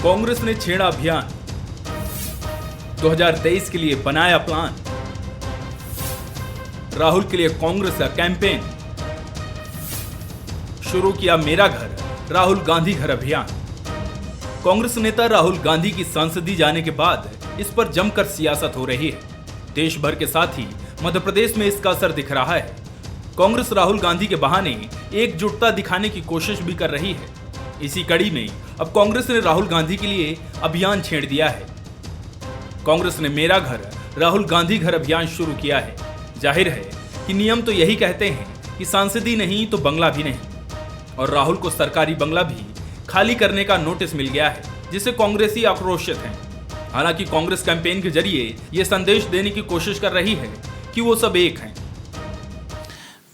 कांग्रेस ने छेड़ा अभियान, 2023 के लिए बनाया प्लान, राहुल के लिए कांग्रेस का कैंपेन, शुरू किया मेरा घर राहुल गांधी घर अभियान। कांग्रेस नेता राहुल गांधी की संसदीय जाने के बाद इस पर जमकर सियासत हो रही है। देश भर के साथ ही मध्य प्रदेश में इसका असर दिख रहा है। कांग्रेस राहुल गांधी के बहाने एकजुटता दिखाने की कोशिश भी कर रही है। इसी कड़ी में अब कांग्रेस ने राहुल गांधी के लिए अभियान छेड़ दिया है। कांग्रेस ने मेरा घर राहुल गांधी घर अभियान शुरू किया है। जाहिर है कि नियम तो यही कहते हैं कि सांसदी नहीं तो बंगला भी नहीं, और राहुल को सरकारी बंगला भी खाली करने का नोटिस मिल गया है, जिससे कांग्रेसी आक्रोशित हैं। हालांकि कांग्रेस कैंपेन के जरिए यह संदेश देने की कोशिश कर रही है कि वो सब एक हैं।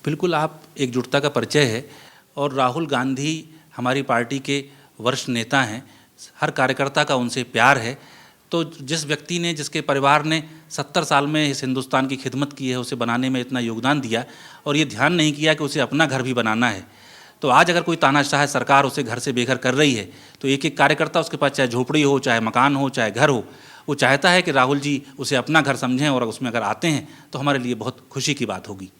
बिल्कुल, आप एकजुटता का परिचय है और राहुल गांधी हमारी पार्टी के वरिष्ठ नेता हैं। हर कार्यकर्ता का उनसे प्यार है। तो जिस व्यक्ति ने, जिसके परिवार ने 70 साल में इस हिंदुस्तान की खिदमत की है, उसे बनाने में इतना योगदान दिया और ये ध्यान नहीं किया कि उसे अपना घर भी बनाना है, तो आज अगर कोई तानाशाह सरकार उसे घर से बेघर कर रही है, तो एक एक कार्यकर्ता, उसके पास चाहे झोपड़ी हो, चाहे मकान हो, चाहे घर हो, वो चाहता है कि राहुल जी उसे अपना घर समझें और उसमें अगर आते हैं तो हमारे लिए बहुत खुशी की बात होगी।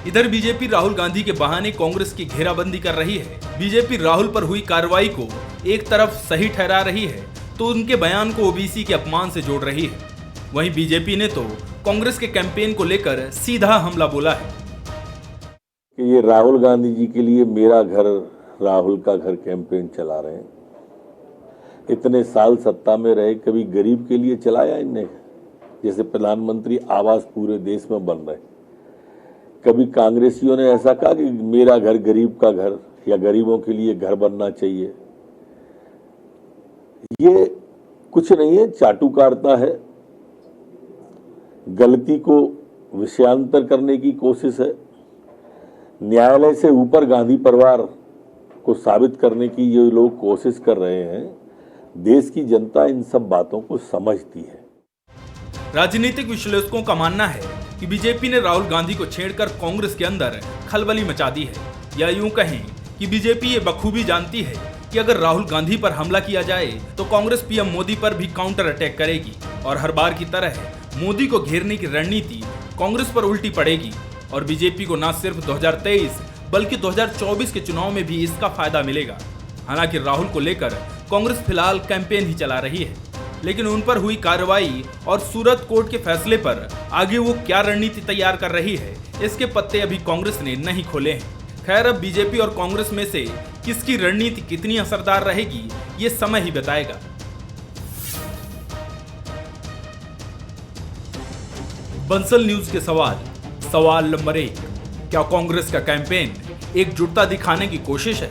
इधर बीजेपी राहुल गांधी के बहाने कांग्रेस की घेराबंदी कर रही है। बीजेपी राहुल पर हुई कार्रवाई को एक तरफ सही ठहरा रही है तो उनके बयान को ओबीसी के अपमान से जोड़ रही है। वहीं बीजेपी ने तो कांग्रेस के कैंपेन को लेकर सीधा हमला बोला है कि ये राहुल गांधी जी के लिए मेरा घर राहुल का घर कैंपेन चला रहे हैं। इतने साल सत्ता में रहे, कभी गरीब के लिए चलाया इनने? जैसे प्रधानमंत्री आवास पूरे देश में बन रहे, कभी कांग्रेसियों ने ऐसा कहा कि मेरा घर गरीब का घर या गरीबों के लिए घर बनना चाहिए? ये कुछ नहीं है, चाटुकारिता है, गलती को विषयांतर करने की कोशिश है। न्यायालय से ऊपर गांधी परिवार को साबित करने की ये लोग कोशिश कर रहे हैं। देश की जनता इन सब बातों को समझती है। राजनीतिक विश्लेषकों का मानना है कि बीजेपी ने राहुल गांधी को छेड़कर कांग्रेस के अंदर खलबली मचा दी है, या यूं कहें कि बीजेपी ये बखूबी जानती है कि अगर राहुल गांधी पर हमला किया जाए तो कांग्रेस पीएम मोदी पर भी काउंटर अटैक करेगी और हर बार की तरह मोदी को घेरने की रणनीति कांग्रेस पर उल्टी पड़ेगी और बीजेपी को न सिर्फ 2023 बल्कि 2024 के चुनाव में भी इसका फायदा मिलेगा। हालांकि राहुल को लेकर कांग्रेस फिलहाल कैंपेन ही चला रही है, लेकिन उन पर हुई कार्रवाई और सूरत कोर्ट के फैसले पर आगे वो क्या रणनीति तैयार कर रही है, इसके पत्ते अभी कांग्रेस ने नहीं खोले हैं। खैर, अब बीजेपी और कांग्रेस में से किसकी रणनीति कितनी असरदार रहेगी, ये समय ही बताएगा। बंसल न्यूज के सवाल नंबर 1, क्या कांग्रेस का कैंपेन एकजुटता दिखाने की कोशिश है?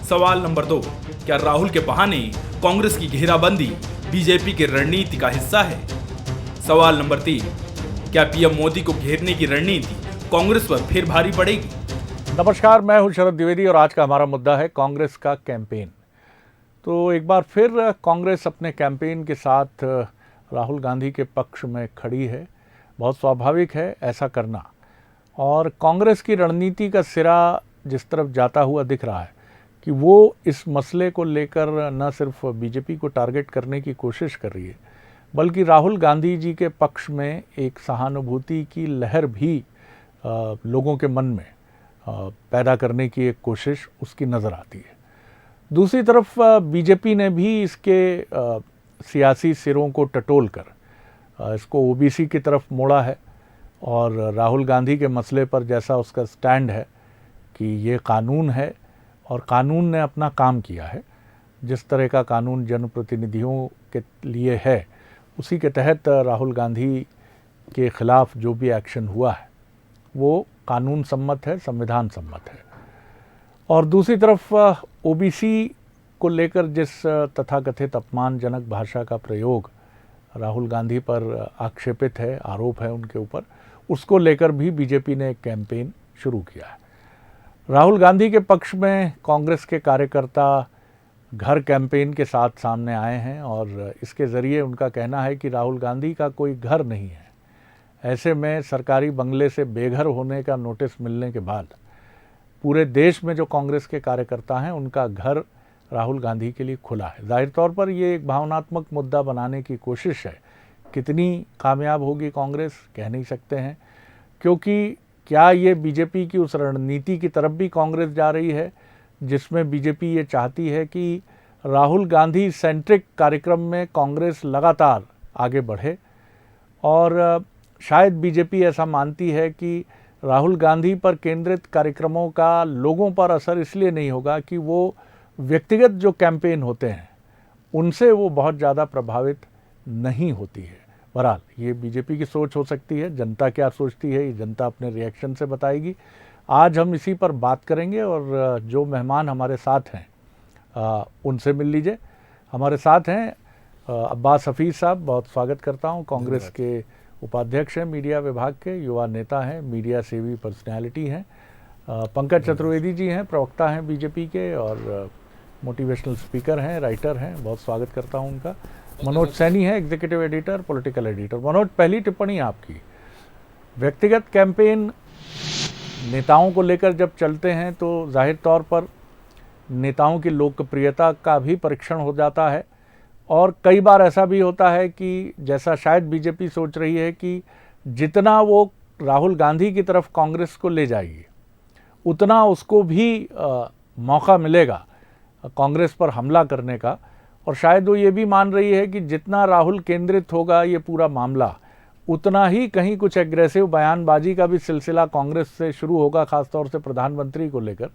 सवाल नंबर 2, क्या राहुल के बहाने कांग्रेस की घेराबंदी बीजेपी की रणनीति का हिस्सा है? सवाल नंबर 3, क्या पीएम मोदी को घेरने की रणनीति कांग्रेस पर फिर भारी पड़ेगी? नमस्कार, मैं हूं शरद द्विवेदी और आज का हमारा मुद्दा है कांग्रेस का कैंपेन। तो एक बार फिर कांग्रेस अपने कैंपेन के साथ राहुल गांधी के पक्ष में खड़ी है। बहुत स्वाभाविक है ऐसा करना, और कांग्रेस की रणनीति का सिरा जिस तरफ जाता हुआ दिख रहा है कि वो इस मसले को लेकर न सिर्फ बीजेपी को टारगेट करने की कोशिश कर रही है, बल्कि राहुल गांधी जी के पक्ष में एक सहानुभूति की लहर भी लोगों के मन में पैदा करने की एक कोशिश उसकी नज़र आती है। दूसरी तरफ बीजेपी ने भी इसके सियासी सिरों को टटोल कर इसको ओबीसी की तरफ मोड़ा है, और राहुल गांधी के मसले पर जैसा उसका स्टैंड है कि ये कानून है और कानून ने अपना काम किया है, जिस तरह का कानून जनप्रतिनिधियों के लिए है उसी के तहत राहुल गांधी के खिलाफ जो भी एक्शन हुआ है वो कानून सम्मत है, संविधान सम्मत है। और दूसरी तरफ ओबीसी को लेकर जिस तथाकथित अपमानजनक भाषा का प्रयोग राहुल गांधी पर आक्षेपित है, आरोप है उनके ऊपर, उसको लेकर भी बीजेपी ने एक कैंपेन शुरू किया है। राहुल गांधी के पक्ष में कांग्रेस के कार्यकर्ता घर कैंपेन के साथ सामने आए हैं और इसके ज़रिए उनका कहना है कि राहुल गांधी का कोई घर नहीं है। ऐसे में सरकारी बंगले से बेघर होने का नोटिस मिलने के बाद पूरे देश में जो कांग्रेस के कार्यकर्ता हैं उनका घर राहुल गांधी के लिए खुला है। जाहिर तौर पर ये एक भावनात्मक मुद्दा बनाने की कोशिश है। कितनी कामयाब होगी कांग्रेस कह नहीं सकते हैं, क्योंकि क्या ये बीजेपी की उस रणनीति की तरफ भी कांग्रेस जा रही है जिसमें बीजेपी ये चाहती है कि राहुल गांधी सेंट्रिक कार्यक्रम में कांग्रेस लगातार आगे बढ़े, और शायद बीजेपी ऐसा मानती है कि राहुल गांधी पर केंद्रित कार्यक्रमों का लोगों पर असर इसलिए नहीं होगा कि वो व्यक्तिगत जो कैंपेन होते हैं उनसे वो बहुत ज़्यादा प्रभावित नहीं होती है। बहरहाल ये बीजेपी की सोच हो सकती है, जनता क्या सोचती है ये जनता अपने रिएक्शन से बताएगी। आज हम इसी पर बात करेंगे और जो मेहमान हमारे साथ हैं उनसे मिल लीजिए। हमारे साथ हैं अब्बास हफीज़ साहब, बहुत स्वागत करता हूं। कांग्रेस के उपाध्यक्ष हैं, मीडिया विभाग के, युवा नेता हैं, मीडिया सेवी पर्सनैलिटी हैं। पंकज चतुर्वेदी जी हैं, प्रवक्ता हैं बीजेपी के और मोटिवेशनल स्पीकर हैं, राइटर हैं, बहुत स्वागत करता हूं उनका। मनोज सैनी है, executive editor, political editor. Manoj, पहली टिप्पणी आपकी। व्यक्तिगत कैंपेन नेताओं को लेकर जब चलते हैं तो जाहिर तौर पर नेताओं की लोकप्रियता का भी परीक्षण हो जाता है, और कई बार ऐसा भी होता है कि जैसा शायद बीजेपी सोच रही है कि जितना वो राहुल गांधी की तरफ कांग्रेस को ले जाएगी उतना उसको भी मौका मिलेगा कांग्रेस पर हमला करने का, और शायद वो ये भी मान रही है कि जितना राहुल केंद्रित होगा ये पूरा मामला उतना ही कहीं कुछ एग्रेसिव बयानबाजी का भी सिलसिला कांग्रेस से शुरू होगा, खासतौर से प्रधानमंत्री को लेकर,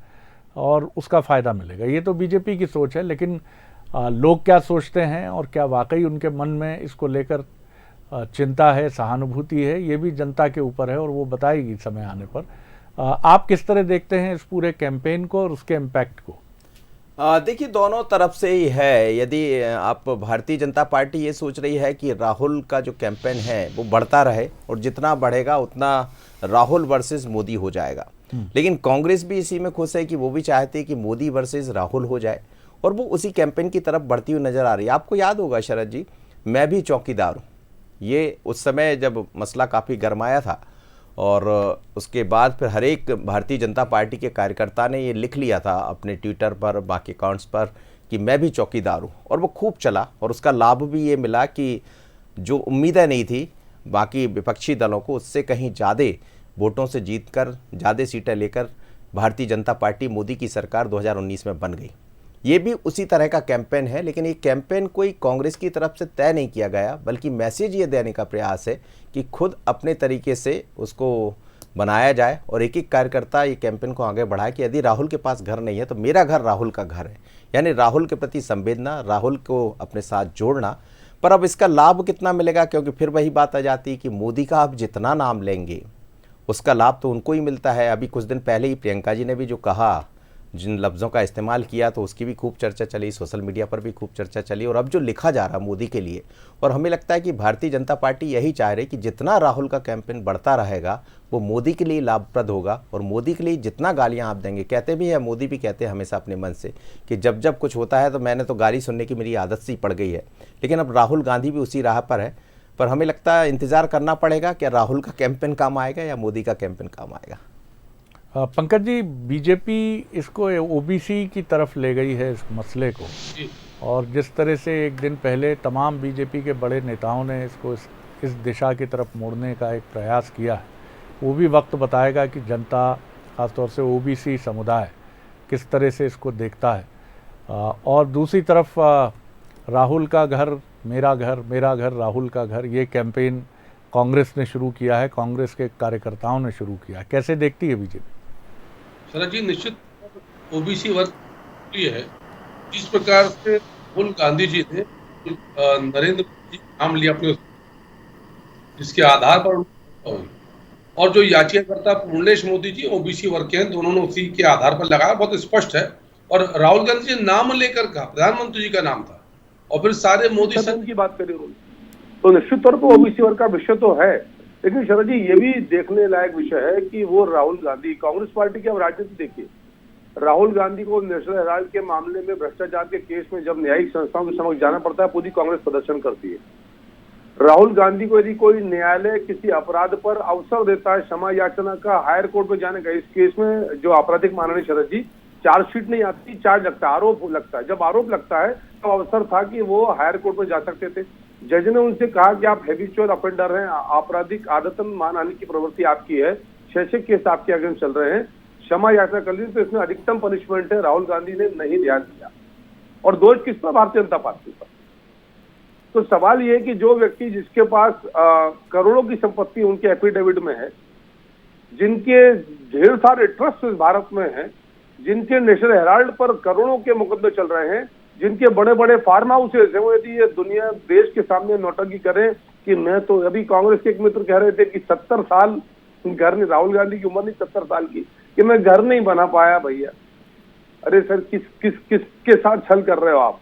और उसका फ़ायदा मिलेगा। ये तो बीजेपी की सोच है, लेकिन लोग क्या सोचते हैं और क्या वाकई उनके मन में इसको लेकर चिंता है, सहानुभूति है, ये भी जनता के ऊपर है और वो बताएगी समय आने पर। आप किस तरह देखते हैं इस पूरे कैंपेन को और उसके इम्पैक्ट को? देखिए, दोनों तरफ से ही है। यदि आप भारतीय जनता पार्टी ये सोच रही है कि राहुल का जो कैंपेन है वो बढ़ता रहे और जितना बढ़ेगा उतना राहुल वर्सेस मोदी हो जाएगा, लेकिन कांग्रेस भी इसी में खुश है कि वो भी चाहती है कि मोदी वर्सेस राहुल हो जाए, और वो उसी कैंपेन की तरफ बढ़ती हुई नजर आ रही है। आपको याद होगा शरद जी, मैं भी चौकीदार हूँ, ये उस समय जब मसला काफ़ी गरमाया था, और उसके बाद फिर हर एक भारतीय जनता पार्टी के कार्यकर्ता ने ये लिख लिया था अपने ट्विटर पर, बाकी अकाउंट्स पर, कि मैं भी चौकीदार हूँ, और वो खूब चला, और उसका लाभ भी ये मिला कि जो उम्मीदें नहीं थी बाकी विपक्षी दलों को, उससे कहीं ज़्यादा वोटों से जीतकर ज़्यादा सीटें लेकर भारतीय जनता पार्टी मोदी की सरकार 2019 में बन गई। ये भी उसी तरह का कैंपेन है, लेकिन ये कैंपेन कोई कांग्रेस की तरफ से तय नहीं किया गया, बल्कि मैसेज ये देने का प्रयास है कि खुद अपने तरीके से उसको बनाया जाए और एक एक कार्यकर्ता ये कैंपेन को आगे बढ़ाए कि यदि राहुल के पास घर नहीं है तो मेरा घर राहुल का घर है, यानी राहुल के प्रति संवेदना, राहुल को अपने साथ जोड़ना। पर अब इसका लाभ कितना मिलेगा, क्योंकि फिर वही बात आ जाती है कि मोदी का आप जितना नाम लेंगे उसका लाभ तो उनको ही मिलता है। अभी कुछ दिन पहले ही प्रियंका जी ने भी जो कहा, जिन लफ्ज़ों का इस्तेमाल किया, तो उसकी भी खूब चर्चा चली, सोशल मीडिया पर भी खूब चर्चा चली, और अब जो लिखा जा रहा मोदी के लिए, और हमें लगता है कि भारतीय जनता पार्टी यही चाह रही कि जितना राहुल का कैंपेन बढ़ता रहेगा वो मोदी के लिए लाभप्रद होगा, और मोदी के लिए जितना गालियां आप देंगे, कहते भी हैं, मोदी भी कहते हैं हमेशा अपने मन से कि जब जब कुछ होता है तो मैंने तो गाली सुनने की मेरी आदत सी पड़ गई है, लेकिन अब राहुल गांधी भी उसी राह पर है। पर हमें लगता है इंतज़ार करना पड़ेगा, क्या राहुल का कैंपेन काम आएगा या मोदी का कैंपेन काम आएगा। पंकज जी, बीजेपी इसको ओबीसी की तरफ ले गई है इस मसले को, और जिस तरह से एक दिन पहले तमाम बीजेपी के बड़े नेताओं ने इसको इस दिशा की तरफ मोड़ने का एक प्रयास किया है, वो भी वक्त बताएगा कि जनता, खासतौर से ओबीसी समुदाय, किस तरह से इसको देखता है। और दूसरी तरफ राहुल का घर मेरा घर, मेरा घर राहुल का घर, ये कैंपेन कांग्रेस ने शुरू किया है, कांग्रेस के कार्यकर्ताओं ने शुरू किया है। कैसे देखती है बीजेपी? शरद जी, निश्चित ओबीसी वर्ग ये है, जिस प्रकार से राहुल गांधी जी ने नरेंद्र मोदी नाम लिया अपने, जिसके आधार पर, और जो याचिकाकर्ता पूर्णेश मोदी जी ओबीसी वर्ग के हैं, दोनों ने उसी के आधार पर लगाया, बहुत स्पष्ट है। और राहुल गांधी जी नाम लेकर कहा, प्रधानमंत्री जी का नाम था, और फिर सारे मोदी संघ की बात करें तो निश्चित तौर पर ओबीसी वर्ग का विषय तो है, लेकिन शरद जी ये भी देखने लायक विषय है कि वो राहुल गांधी, कांग्रेस पार्टी की अब राजनीति देखिए, राहुल गांधी को नेशनल हेराल्ड के मामले में भ्रष्टाचार के केस में जब न्यायिक संस्थाओं के समक्ष जाना पड़ता है, पूरी कांग्रेस प्रदर्शन करती है। राहुल गांधी को यदि कोई न्यायालय किसी अपराध पर अवसर देता है क्षमा याचना का, हायर कोर्ट में जाने का, इस केस में जो आपराधिक माननीय शरद जी, चार्जशीट नहीं आती, चार्ज लगता है, आरोप लगता है। जब आरोप लगता है तो अवसर था कि वो हायर कोर्ट में जा सकते थे। जज ने उनसे कहा कि आप हैबिचुअल ऑफेंडर हैं, आपराधिक आदतन मानहानि की प्रवृत्ति आपकी है, 6 केस आपके अगेंस्ट चल रहे हैं, क्षमा याचना कर लीजिए। तो इसमें अधिकतम पनिशमेंट है। राहुल गांधी ने नहीं ध्यान दिया और दोष किस पर? भारतीय जनता पार्टी पर। तो सवाल ये है कि जो व्यक्ति जिसके पास करोड़ों की संपत्ति उनके एफिडेविट में है, जिनके ढेर सारे ट्रस्ट भारत में हैं, जिनके नेशनल हेराल्ड पर करोड़ों के मुकदमे चल रहे हैं, जिनके बड़े बड़े फार्म हाउसेज हैं, वो यदि ये दुनिया देश के सामने नौटंकी करें कि मैं तो, अभी कांग्रेस के एक मित्र कह रहे थे कि 70 साल घर नहीं, राहुल गांधी की उम्र नहीं 70 साल की, कि मैं घर नहीं बना पाया। भैया अरे सर, किसके साथ छल कर रहे हो आप?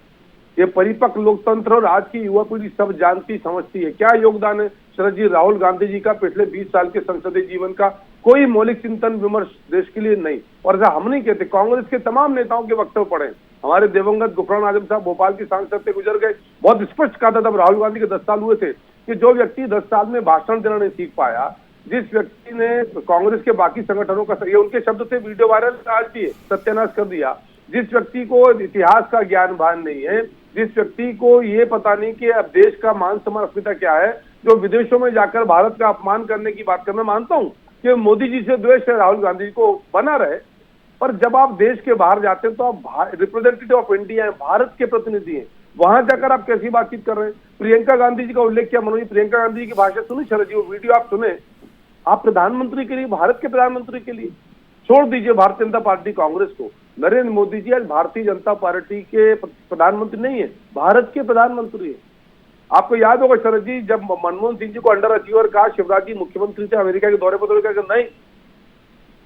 ये परिपक्व लोकतंत्र और आज की युवा पीढ़ी सब जानती समझती है। क्या योगदान है शरद जी राहुल गांधी जी का पिछले 20 साल के संसदीय जीवन का? कोई मौलिक चिंतन विमर्श देश के लिए नहीं। और ऐसा हम नहीं कहते, कांग्रेस के तमाम नेताओं के वक्तव्य पढ़े। हमारे दिवंगत गुफरान आजम साहब भोपाल की सांसद से गुजर गए, बहुत स्पष्ट कहा था तब राहुल गांधी के 10 साल हुए थे कि जो व्यक्ति 10 साल में भाषण देना नहीं सीख पाया, जिस व्यक्ति ने कांग्रेस के बाकी संगठनों का, ये उनके शब्द थे, वीडियो वायरल आज भी सत्यानाश कर दिया, जिस व्यक्ति को इतिहास का ज्ञान भान नहीं है, जिस व्यक्ति को ये पता नहीं कि अब देश का मान सम्मान अस्मिता क्या है, जो विदेशों में जाकर भारत का अपमान करने की बात करना, मानता हूं कि मोदी जी से द्वेष है, राहुल गांधी जी को बना रहे, पर जब आप देश के बाहर जाते हैं तो आप रिप्रेजेंटेटिव ऑफ इंडिया हैं, भारत के प्रतिनिधि हैं, वहां जाकर आप कैसी बातचीत कर रहे हैं? प्रियंका गांधी जी का उल्लेख किया मनोज, प्रियंका गांधी जी की भाषा सुनी शरद जी, वो वीडियो आप सुने, आप प्रधानमंत्री के लिए, भारत के प्रधानमंत्री के लिए, छोड़ दीजिए भारतीय जनता पार्टी कांग्रेस को, नरेंद्र मोदी जी आज भारतीय जनता पार्टी के प्रधानमंत्री नहीं है, भारत के प्रधानमंत्री है। आपको याद होगा शरद जी, जब मनमोहन सिंह जी को अंडर अचीवर कहा, शिवराज जी मुख्यमंत्री थे, अमेरिका के दौरे पर तो नहीं,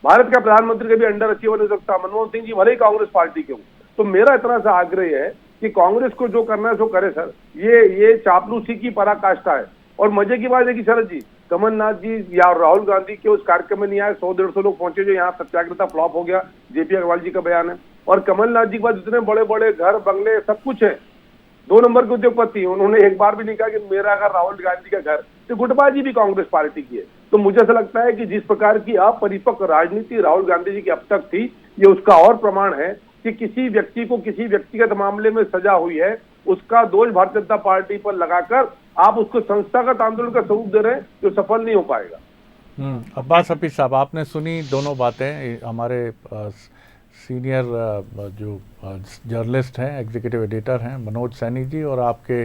भारत का प्रधानमंत्री कभी अंडर अचीवर नहीं सकता, मनमोहन सिंह जी भले ही कांग्रेस पार्टी के हो। तो मेरा इतना सा आग्रह है कि कांग्रेस को जो करना है सो करे सर, ये चापलूसी की पराकाष्ठा है। और मजे की बात है कि शरद जी, कमलनाथ जी या राहुल गांधी के उस कार्यक्रम में नहीं आए, 100-150 लोग पहुंचे, जो यहाँ सत्याग्रह फ्लॉप हो गया, जेपी अग्रवाल जी का बयान है। और कमलनाथ जी के पास इतने बड़े बड़े घर बंगले सब कुछ है, 2 नंबर के उद्योगपति, उन्होंने एक बार भी नहीं कहा कि मेरा घर राहुल गांधी का घर। तो गुटबाजी भी कांग्रेस पार्टी की है। तो मुझे ऐसा लगता है कि जिस प्रकार की अपरिपक्व राजनीति राहुल गांधी जी की अब तक थी, ये उसका और प्रमाण है कि किसी व्यक्ति को किसी व्यक्तिगत मामले में सजा हुई है, उसका दोष भारतीय जनता पार्टी पर लगाकर आप उसको संस्थागत आंदोलन का स्वरूप दे रहे हैं, जो सफल नहीं हो पाएगा। अब्बास हफीज साहब, आपने सुनी दोनों बातें। हमारे सीनियर जो जर्नलिस्ट हैं, एग्जीक्यूटिव एडिटर हैं मनोज सैनी जी, और आपके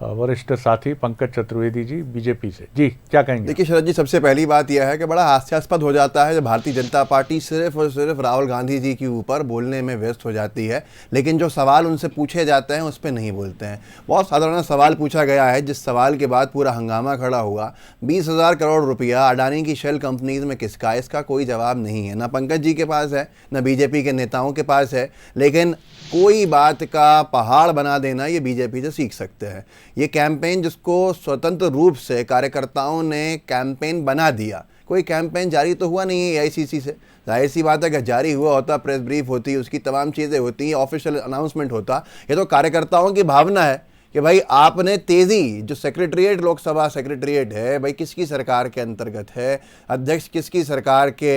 वरिष्ठ साथी पंकज चतुर्वेदी जी बीजेपी से। जी क्या कहेंगे? देखिए शरद जी, सबसे पहली बात यह है कि बड़ा हास्यास्पद हो जाता है जब भारतीय जनता पार्टी सिर्फ और सिर्फ राहुल गांधी जी के ऊपर बोलने में व्यस्त हो जाती है, लेकिन जो सवाल उनसे पूछे जाते हैं उस पर नहीं बोलते हैं। बहुत साधारण सवाल पूछा गया है, जिस सवाल के बाद पूरा हंगामा खड़ा हुआ, 20,000 करोड़ रुपया अडानी की शेल कंपनीज में किसका, इसका कोई जवाब नहीं है, ना पंकज जी के पास है, ना बीजेपी के नेताओं के पास है। लेकिन कोई बात का पहाड़ बना देना ये बीजेपी से सीख सकते हैं। ये कैंपेन जिसको स्वतंत्र रूप से कार्यकर्ताओं ने कैंपेन बना दिया, कोई कैंपेन जारी तो हुआ नहीं है एआईसीसी से। जाहिर सी बात है कि जारी हुआ होता, प्रेस ब्रीफ होती, उसकी तमाम चीज़ें होती, ऑफिशियल अनाउंसमेंट होता। ये तो कार्यकर्ताओं की भावना है कि भाई आपने तेज़ी, जो सेक्रेटरीट लोकसभा सेक्रेटरीट है भाई किसकी सरकार के अंतर्गत है, अध्यक्ष किसकी सरकार के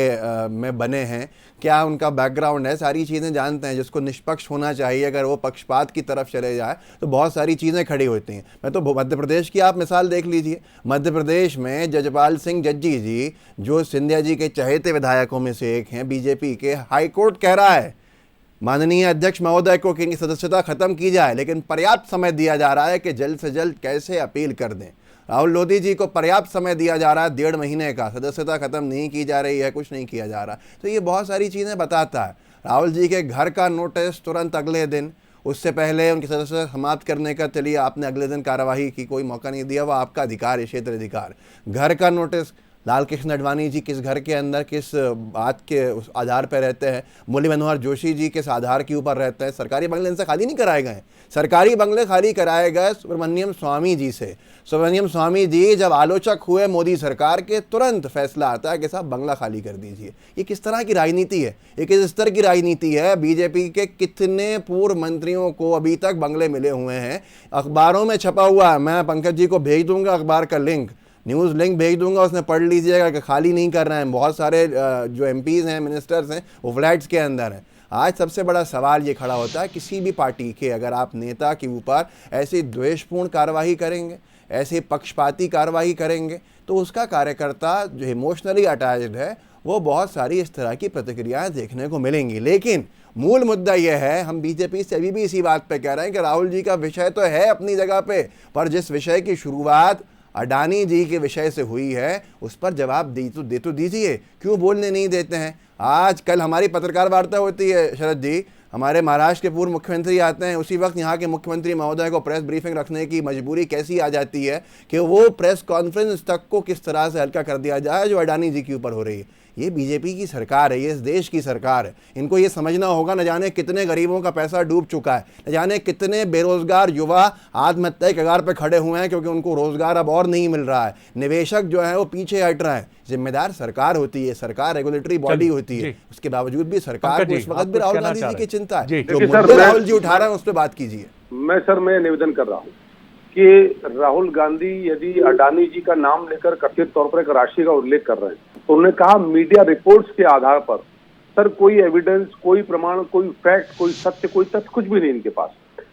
में बने हैं, क्या उनका बैकग्राउंड है, सारी चीज़ें जानते हैं। जिसको निष्पक्ष होना चाहिए, अगर वो पक्षपात की तरफ चले जाए तो बहुत सारी चीज़ें खड़ी होती हैं। मैं तो मध्य प्रदेश की आप मिसाल देख लीजिए, मध्य प्रदेश में जजपाल सिंह जज्जी जी, जो सिंधिया जी के चहेते विधायकों में से एक हैं बीजेपी के, हाईकोर्ट कह रहा है माननीय अध्यक्ष महोदय को कि इनकी सदस्यता खत्म की जाए, लेकिन पर्याप्त समय दिया जा रहा है कि जल्द से जल्द कैसे अपील कर दें। राहुल लोधी जी को पर्याप्त समय दिया जा रहा है, 1.5 महीने का, सदस्यता खत्म नहीं की जा रही है, कुछ नहीं किया जा रहा। तो ये बहुत सारी चीज़ें बताता है। राहुल जी के घर का नोटिस तुरंत अगले दिन, उससे पहले उनकी सदस्यता समाप्त करने का, चलिए आपने अगले दिन कार्यवाही की, कोई मौका नहीं दिया, वो आपका अधिकार है, क्षेत्र अधिकार। घर का नोटिस, लाल कृष्ण आडवाणी जी किस घर के अंदर किस बात के उस आधार पर रहते हैं, मुरली मनोहर जोशी जी किस आधार के ऊपर रहते हैं। सरकारी बंगले इनसे खाली नहीं कराए गए, सरकारी बंगले खाली कराए गए सुब्रमण्यम स्वामी जी से। सुब्रमण्यम स्वामी जी जब आलोचक हुए मोदी सरकार के, तुरंत फैसला आता है कि साहब बंगला खाली कर दीजिए। ये किस तरह की राजनीति है, ये किस स्तर की राजनीति है? बीजेपी के कितने पूर्व मंत्रियों को अभी तक बंगले मिले हुए हैं, अखबारों में छपा हुआ है। मैं पंकज जी को भेज दूंगा अखबार का लिंक, न्यूज़ लिंक भेज दूंगा, उसमें पढ़ लीजिएगा कि खाली नहीं कर रहे हैं। बहुत सारे जो एमपीज़ हैं, मिनिस्टर्स हैं, वो फ्लैट्स के अंदर हैं। आज सबसे बड़ा सवाल ये खड़ा होता है, किसी भी पार्टी के अगर आप नेता के ऊपर ऐसी द्वेषपूर्ण कार्रवाई करेंगे, ऐसे पक्षपाती कार्रवाई करेंगे, तो उसका कार्यकर्ता जो इमोशनली अटैच्ड है वो बहुत सारी इस तरह की प्रतिक्रियाएं देखने को मिलेंगी। लेकिन मूल मुद्दा यह है, हम बीजेपी से अभी भी इसी बात पे कह रहे हैं कि राहुल जी का विषय तो है अपनी जगह पे, पर जिस विषय की शुरुआत अडानी जी के विषय से हुई है उस पर जवाब दे तो दीजिए, क्यों बोलने नहीं देते हैं। आज कल हमारी पत्रकार वार्ता होती है शरद जी, हमारे महाराष्ट्र के पूर्व मुख्यमंत्री आते हैं, उसी वक्त यहाँ के मुख्यमंत्री महोदय को प्रेस ब्रीफिंग रखने की मजबूरी कैसी आ जाती है कि वो प्रेस कॉन्फ्रेंस तक को किस तरह से हल्का कर दिया जाए जो अडानी जी के ऊपर हो रही है। ये बीजेपी की सरकार है, ये इस देश की सरकार है, इनको ये समझना होगा न जाने कितने गरीबों का पैसा डूब चुका है, न जाने कितने बेरोजगार युवा आत्महत्या के कगार पर खड़े हुए हैं क्योंकि उनको रोजगार अब और नहीं मिल रहा है, निवेशक जो है वो पीछे हट रहे हैं। जिम्मेदार सरकार होती है, सरकार रेगुलेटरी बॉडी होती है, उसके बावजूद भी सरकार को इस वक्त भी राहुल गांधी जी की चिंता है। जो मुद्दे राहुल जी उठा रहे हैं उस पर बात कीजिए। मैं निवेदन कर रहा हूँ कि राहुल गांधी यदि अडानी जी का नाम लेकर कथित तौर पर एक राशि का उल्लेख कर रहे हैं, तो उन्होंने कहा मीडिया रिपोर्ट्स के आधार पर। सर कोई एविडेंस, कोई प्रमाण, कोई फैक्ट, कोई सत्य, कोई तथ्य कुछ भी नहीं इनके पास,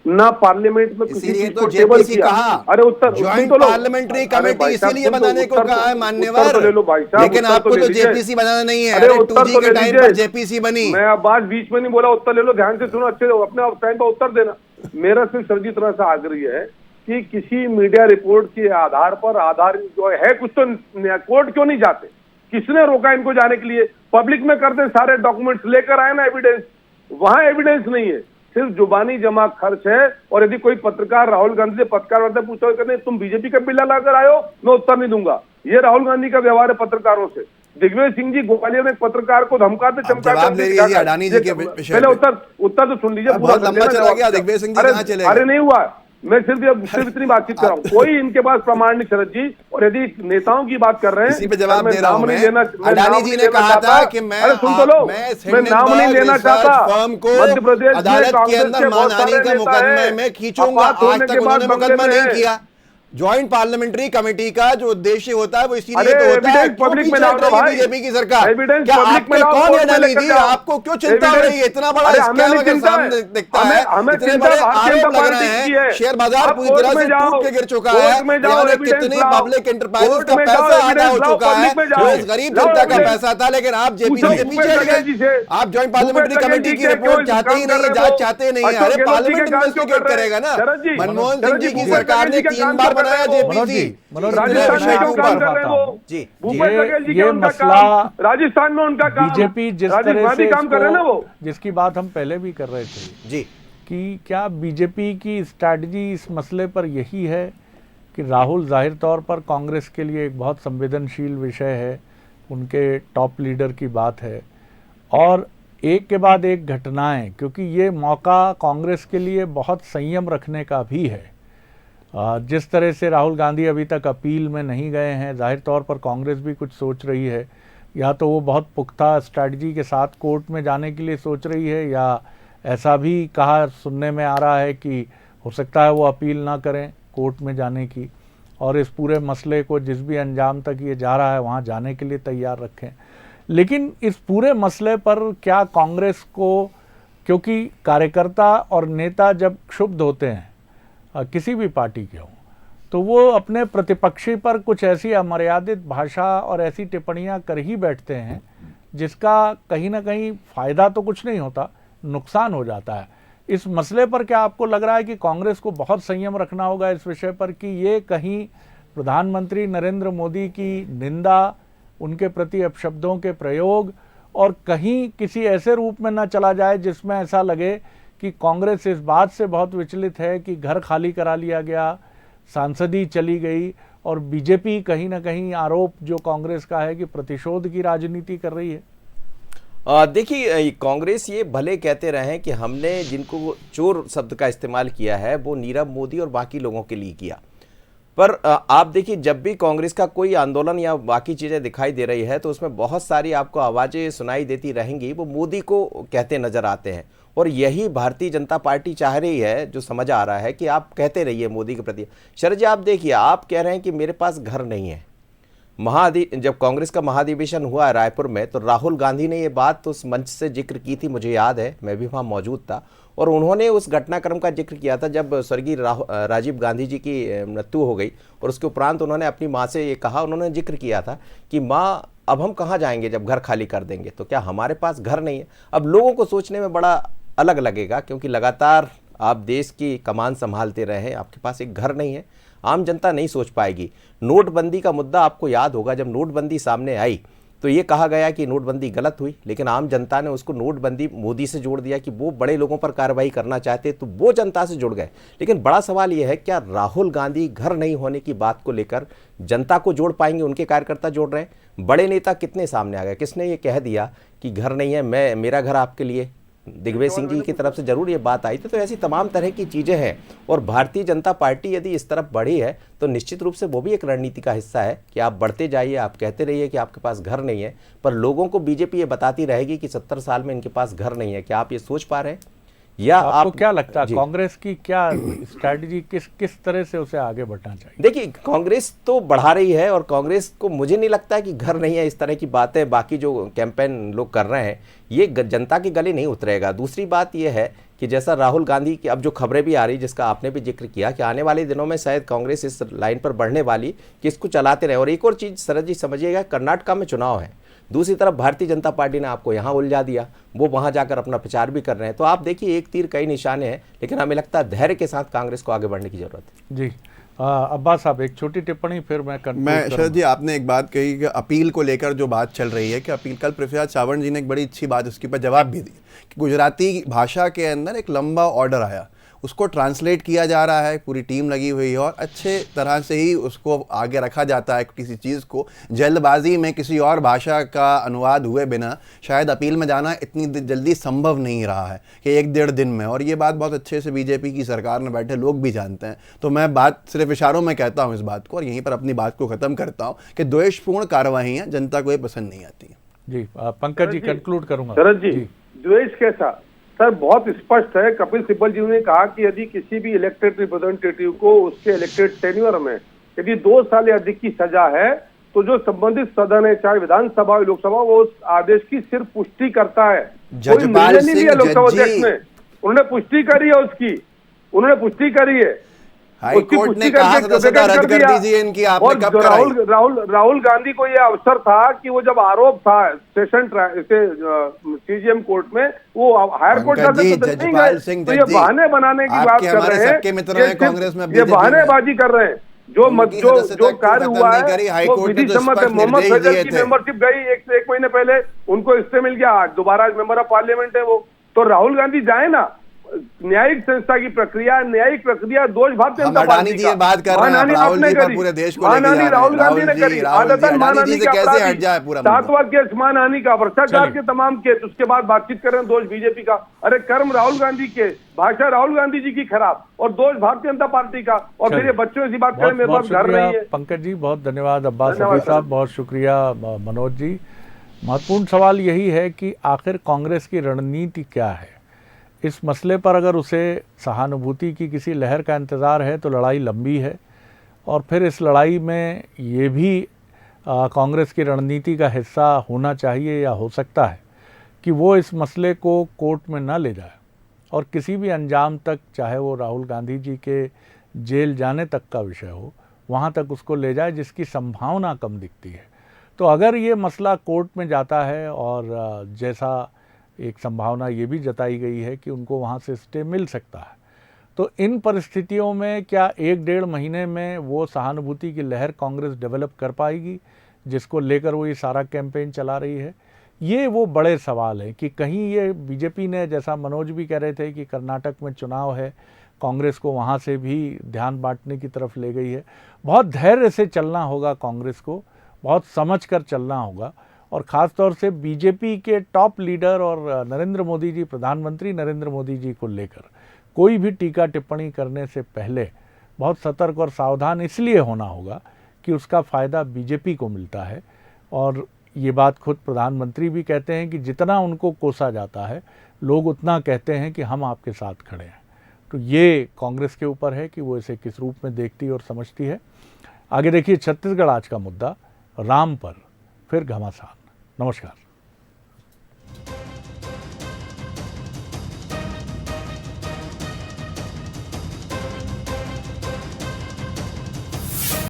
ना पार्लियामेंट में किसी चीज को टेबल किया। अरे उत्तर ज्वाइंट पार्लियामेंट्री कमेटी इसीलिए बनाने को कहा है मान्यवर, लेकिन आपको तो जेपीसी बनाना नहीं है। अरे 2G के टाइम पर जेपीसी बनी। मैं अब बात बीच में नहीं बोला, उत्तर ले लो, ध्यान से सुनो, अच्छे अपने टाइम पर उत्तर देना। मेरा सिर्फ सरजी तरह से आग्रह है कि किसी मीडिया रिपोर्ट के आधार पर आधारित जो है कुछ तो कोर्ट क्यों नहीं जाते, किसने रोका इनको जाने के लिए? पब्लिक में करते, सारे डॉक्यूमेंट्स लेकर आए ना एविडेंस, वहां एविडेंस नहीं है, सिर्फ जुबानी जमा खर्च है। और यदि कोई पत्रकार राहुल गांधी से पत्रकार वार्ता पूछो कहते तुम बीजेपी का बिल्ला लाकर आयो, मैं उत्तर नहीं दूंगा। ये राहुल गांधी का व्यवहार है पत्रकारों से। दिग्विजय सिंह जी ग्वालियर में एक पत्रकार को धमकाते चमकाते, अडानी जी के विषय पहले उत्तर तो सुन लीजिए, पूरा लंबा चला गया। दिग्विजय सिंह जी कहां चले गए? अरे नहीं हुआ, मैं सिर्फ इतनी बातचीत कर रहा हूँ, कोई इनके पास प्रमाण नहीं शरद जी। और यदि नेताओं की बात कर रहे हैं, इसी पे जवाब दे रहा हूं मैं। अडानी जी ने कहा था कि मैं नाम नहीं लेना चाहता, मध्य प्रदेश अदालत के अंदर मानहानि के मुकदमे में खींचूंगा, आज तक उन्होंने मुकदमा नहीं किया। ज्वाइंट पार्लियामेंट्री कमेटी का जो उद्देश्य होता है वो इसीलिए तो होता है पब्लिक में लाओ भाई, बीजेपी की सरकार। क्या आपको कौन है अडानी जी? आपको क्यों चिंता हो रही है? इतना बड़ा स्कैम अगर सामने दिखता है, इतने बड़े आरोप लग रहे हैं, शेयर बाजार पूरी तरह से टूट के गिर चुका है, कितनी पब्लिक एंटरप्राइजेस का पैसा आधा हो चुका है, जो इस गरीब जनता का पैसा था, लेकिन आप जेपीसी के पीछे हट गए। आप ज्वाइंट पार्लियामेंट्री कमेटी की रिपोर्ट चाहते ही नहीं, जांच चाहते नहीं है। अरे पार्लियामेंट इन्वेस्टिगेट करेगा ना। मनमोहन सिंह जी की सरकार ने 3 बार बनाया जेपीसी। ये मसला राजस्थान में उनका बीजेपी जिस तरह से काम कर रहे हैं ना, वो जिसकी बात हम पहले भी कर रहे थे जी, कि क्या बीजेपी की स्ट्रैटेजी इस मसले पर यही है कि राहुल जाहिर तौर पर कांग्रेस के लिए एक बहुत संवेदनशील विषय है, उनके टॉप लीडर की बात है, और एक के बाद एक घटनाएं, क्योंकि ये मौका कांग्रेस के लिए बहुत संयम रखने का भी है। जिस तरह से राहुल गांधी अभी तक अपील में नहीं गए हैं, जाहिर तौर पर कांग्रेस भी कुछ सोच रही है, या तो वो बहुत पुख्ता स्ट्रैटेजी के साथ कोर्ट में जाने के लिए सोच रही है, या ऐसा भी कहा सुनने में आ रहा है कि हो सकता है वो अपील ना करें कोर्ट में जाने की, और इस पूरे मसले को जिस भी अंजाम तक ये जा रहा है वहाँ जाने के लिए तैयार रखें। लेकिन इस पूरे मसले पर क्या कांग्रेस को, क्योंकि कार्यकर्ता और नेता जब क्षुब्ध होते हैं किसी भी पार्टी के हों, तो वो अपने प्रतिपक्षी पर कुछ ऐसी अमर्यादित भाषा और ऐसी टिप्पणियां कर ही बैठते हैं जिसका कहीं ना कहीं फ़ायदा तो कुछ नहीं होता, नुकसान हो जाता है। इस मसले पर क्या आपको लग रहा है कि कांग्रेस को बहुत संयम रखना होगा इस विषय पर कि ये कहीं प्रधानमंत्री नरेंद्र मोदी की निंदा, उनके प्रति अपशब्दों के प्रयोग, और कहीं किसी ऐसे रूप में न चला जाए जिसमें ऐसा लगे कि कांग्रेस इस बात से बहुत विचलित है कि घर खाली करा लिया गया, सांसदी चली गई, और बीजेपी कहीं ना कहीं आरोप जो कांग्रेस का है कि प्रतिशोध की राजनीति कर रही है। देखिए, कांग्रेस ये भले कहते रहे कि हमने जिनको चोर शब्द का इस्तेमाल किया है वो नीरव मोदी और बाकी लोगों के लिए किया, पर आप देखिए जब भी कांग्रेस का कोई आंदोलन या बाकी चीज़ें दिखाई दे रही है तो उसमें बहुत सारी आपको आवाज़ें सुनाई देती रहेंगी, वो मोदी को कहते नज़र आते हैं। और यही भारतीय जनता पार्टी चाह रही है, जो समझ आ रहा है कि आप कहते रहिए मोदी के प्रति। शरद जी, आप देखिए, आप कह रहे हैं कि मेरे पास घर नहीं है, जब कांग्रेस का महाधिवेशन हुआ रायपुर में, तो राहुल गांधी ने ये बात उस मंच से जिक्र की थी, मुझे याद है, मैं भी वहाँ मौजूद था। और उन्होंने उस घटनाक्रम का जिक्र किया था जब स्वर्गीय राजीव गांधी जी की मृत्यु हो गई, और उसके उपरांत उन्होंने अपनी माँ से ये कहा, उन्होंने जिक्र किया था कि माँ अब हम कहाँ जाएंगे जब घर खाली कर देंगे, तो क्या हमारे पास घर नहीं है। अब लोगों को सोचने में बड़ा अलग लगेगा, क्योंकि लगातार आप देश की कमान संभालते रहे हैं, आपके पास एक घर नहीं है, आम जनता नहीं सोच पाएगी। नोटबंदी का मुद्दा आपको याद होगा, जब नोटबंदी सामने आई तो ये कहा गया कि नोटबंदी गलत हुई, लेकिन आम जनता ने उसको नोटबंदी मोदी से जोड़ दिया कि वो बड़े लोगों पर कार्रवाई करना चाहते, तो वो जनता से जुड़ गए। लेकिन बड़ा सवाल ये है, क्या राहुल गांधी घर नहीं होने की बात को लेकर जनता को जोड़ पाएंगे? उनके कार्यकर्ता जोड़ रहे हैं, बड़े नेता कितने सामने आ गए, किसने ये कह दिया कि घर नहीं है, मेरा घर आपके लिए? दिग्विजय सिंह जी की तरफ से जरूर ये बात आई थी। तो ऐसी तमाम तरह की चीज़ें हैं, और भारतीय जनता पार्टी यदि इस तरफ बढ़ी है तो निश्चित रूप से वो भी एक रणनीति का हिस्सा है कि आप बढ़ते जाइए, आप कहते रहिए कि आपके पास घर नहीं है, पर लोगों को बीजेपी ये बताती रहेगी कि 70 साल में इनके पास घर नहीं है। क्या आप ये सोच पा रहे हैं? या आपको क्या लगता है कांग्रेस की क्या स्ट्रैटेजी, किस तरह से उसे आगे बढ़ना चाहिए? देखिए, कांग्रेस तो बढ़ा रही है, और कांग्रेस को मुझे नहीं लगता है कि घर नहीं है, इस तरह की बातें बाकी जो कैंपेन लोग कर रहे हैं ये जनता के गले नहीं उतरेगा। दूसरी बात ये है कि जैसा राहुल गांधी की अब जो खबरें भी आ रही, जिसका आपने भी जिक्र किया, कि आने वाले दिनों में शायद कांग्रेस इस लाइन पर बढ़ने वाली कि इसको चलाते रहे। और एक और चीज़ शरद जी समझिएगा, कर्नाटका में चुनाव है, दूसरी तरफ भारतीय जनता पार्टी ने आपको यहाँ उलझा दिया, वो वहाँ जाकर अपना प्रचार भी कर रहे हैं। तो आप देखिए, एक तीर कई निशाने हैं, लेकिन हमें लगता है धैर्य के साथ कांग्रेस को आगे बढ़ने की जरूरत है। जी अब्बास साहब, एक छोटी टिप्पणी फिर मैं शरद जी, आपने एक बात कही कि अपील को लेकर जो बात चल रही है कि अपील, कल पृथ्वीराज सावंत जी ने एक बड़ी अच्छी बात उसके ऊपर जवाब भी दी कि गुजराती भाषा के अंदर एक लंबा ऑर्डर आया, उसको ट्रांसलेट किया जा रहा है, पूरी टीम लगी हुई है और अच्छे तरह से ही उसको आगे रखा जाता है। किसी चीज़ को जल्दबाजी में किसी और भाषा का अनुवाद हुए बिना शायद अपील में जाना इतनी जल्दी संभव नहीं रहा है कि 1-1.5 दिन में, और ये बात बहुत अच्छे से बीजेपी की सरकार में बैठे लोग भी जानते हैं। तो मैं बात सिर्फ इशारों में कहता हूँ इस बात को, और यहीं पर अपनी बात को ख़त्म करता हूँ कि द्वेषपूर्ण कार्रवाइयाँ जनता को ये पसंद नहीं आती हैं। जी पंकज जी, कंक्लूड करूँगा। शरद जी, द्वेष कैसा सर, बहुत स्पष्ट है। कपिल सिब्बल जी ने कहा कि यदि किसी भी इलेक्टेड रिप्रेजेंटेटिव को उसके इलेक्टेड टेन्योर में यदि 2 साल या अधिक की सजा है, तो जो संबंधित सदन है, चाहे विधानसभा हो लोकसभा, वो उस आदेश की सिर्फ पुष्टि करता है। कोई निर्णय नहीं लिया लोकसभा अध्यक्ष में, उन्होंने पुष्टि करी है उसकी, उन्होंने पुष्टि करी है। हाईकोर्ट ने कहा सदस्यता रद्द कर दीजिए इनकी, आपने कब कराई? राहुल गांधी को यह अवसर था कि वो जब आरोप था सेशन सीजीएम कोर्ट में, वो हायर कोर्ट का जजपाल सिंह, तो ये बहाने बनाने की बात कर रहे हैं, कांग्रेस में ये बहानेबाजी कर रहे हैं। जो कार्य हुआ है वो विधि सम्मत है। मोहम्मद फैजल की मेंबरशिप गई एक महीने पहले, उनको स्टे मिल गया, दोबारा मेंबर ऑफ पार्लियामेंट है वो। तो राहुल गांधी जाए ना, न्यायिक संस्था की प्रक्रिया, न्यायिक प्रक्रिया दोष भारतीय जनता पार्टी का। बात कर रहे हैं, राहुल जी पर पूरे देश को मानहानि राहुल गांधी ने करी, आदतन मानहानि का कैसे हट जाए पूरा 7वां केस मानहानि का, भ्रष्टाचार के तमाम केस, उसके बाद बातचीत कर रहे हैं दोष बीजेपी का। अरे कर्म राहुल गांधी के, भाषा राहुल गांधी जी की खराब, और दोष भारतीय जनता पार्टी का, और फिर ये बच्चों से बात करें मेरे पास घर नहीं है। पंकज जी बहुत धन्यवाद, अब्बास साहब बहुत शुक्रिया, मनोज जी। महत्वपूर्ण सवाल यही है कि आखिर कांग्रेस की रणनीति क्या है इस मसले पर। अगर उसे सहानुभूति की किसी लहर का इंतज़ार है तो लड़ाई लंबी है, और फिर इस लड़ाई में ये भी कांग्रेस की रणनीति का हिस्सा होना चाहिए या हो सकता है कि वो इस मसले को कोर्ट में ना ले जाए और किसी भी अंजाम तक, चाहे वो राहुल गांधी जी के जेल जाने तक का विषय हो, वहाँ तक उसको ले जाए, जिसकी संभावना कम दिखती है। तो अगर ये मसला कोर्ट में जाता है, और जैसा एक संभावना ये भी जताई गई है कि उनको वहाँ से स्टे मिल सकता है, तो इन परिस्थितियों में क्या 1-1.5 महीने में वो सहानुभूति की लहर कांग्रेस डेवलप कर पाएगी जिसको लेकर वो ये सारा कैंपेन चला रही है? ये वो बड़े सवाल है कि कहीं ये बीजेपी ने, जैसा मनोज भी कह रहे थे कि कर्नाटक में चुनाव है, कांग्रेस को वहाँ से भी ध्यान बांटने की तरफ ले गई है। बहुत धैर्य से चलना होगा कांग्रेस को, बहुत समझ कर चलना होगा, और ख़ास तौर से बीजेपी के टॉप लीडर और नरेंद्र मोदी जी, प्रधानमंत्री नरेंद्र मोदी जी को लेकर कोई भी टीका टिप्पणी करने से पहले बहुत सतर्क और सावधान इसलिए होना होगा कि उसका फ़ायदा बीजेपी को मिलता है। और ये बात खुद प्रधानमंत्री भी कहते हैं कि जितना उनको कोसा जाता है, लोग उतना कहते हैं कि हम आपके साथ खड़े हैं। तो ये कांग्रेस के ऊपर है कि वो इसे किस रूप में देखती और समझती है। आगे देखिए छत्तीसगढ़ आज का मुद्दा। राम पर फिर घमासान। नमस्कार।